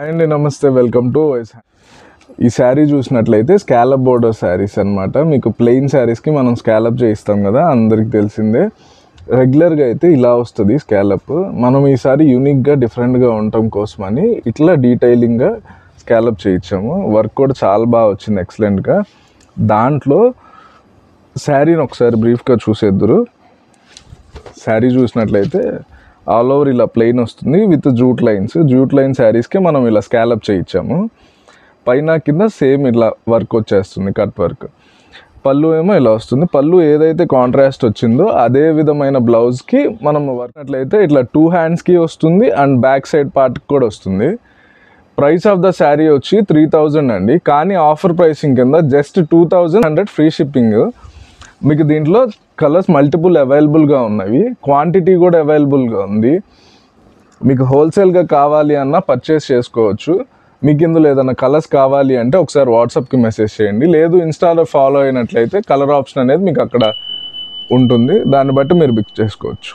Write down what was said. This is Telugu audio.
అండ్ నమస్తే, వెల్కమ్ టు ఈ శారీ చూసినట్లయితే స్కాలప్ బోర్డర్ శారీస్ అనమాట. మీకు ప్లెయిన్ శారీస్కి మనం స్కాలప్ చేయిస్తాం కదా, అందరికి తెలిసిందే. రెగ్యులర్గా అయితే ఇలా వస్తుంది స్కాలప్. మనం ఈసారి యూనిక్గా డిఫరెంట్గా ఉండటం కోసమని ఇట్లా డీటెయిలింగ్గా స్కాలప్ చేయించాము. వర్క్ కూడా చాలా బాగా వచ్చింది, ఎక్సలెంట్గా. దాంట్లో శారీని ఒకసారి బ్రీఫ్గా చూసేద్దురు. శారీ చూసినట్లయితే ఆల్ ఓవర్ ఇలా ప్లెయిన్ వస్తుంది విత్ జూట్ లైన్ శారీస్కి మనం ఇలా స్కాలప్ చేయించాము. పైన కింద సేమ్ ఇలా వర్క్ వచ్చేస్తుంది, కట్ వర్క్. పళ్ళు ఏమో ఇలా వస్తుంది. పళ్ళు ఏదైతే కాంట్రాస్ట్ వచ్చిందో అదే విధమైన బ్లౌజ్కి మనం వర్క్ అట్లయితే ఇట్లా 2 హ్యాండ్స్కి వస్తుంది అండ్ బ్యాక్ సైడ్ పార్ట్కి కూడా వస్తుంది. ప్రైస్ ఆఫ్ ద శారీ వచ్చి 3000 అండి, కానీ ఆఫర్ ప్రైసింగ్ కింద జస్ట్ 2100 ఫ్రీ షిప్పింగ్. మీకు దీంట్లో కలర్స్ మల్టిపుల్ అవైలబుల్గా ఉన్నవి, క్వాంటిటీ కూడా అవైలబుల్గా ఉంది. మీకు హోల్సేల్గా కావాలి అన్నా పర్చేస్ చేసుకోవచ్చు. మీకు ఇందులో ఏదైనా కలర్స్ కావాలి అంటే ఒకసారి వాట్సాప్కి మెసేజ్ చేయండి, లేదు ఇన్స్టాలో ఫాలో అయినట్లయితే కలర్ ఆప్షన్ అనేది మీకు అక్కడ ఉంటుంది, దాన్ని బట్టి మీరు బుక్ చేసుకోవచ్చు.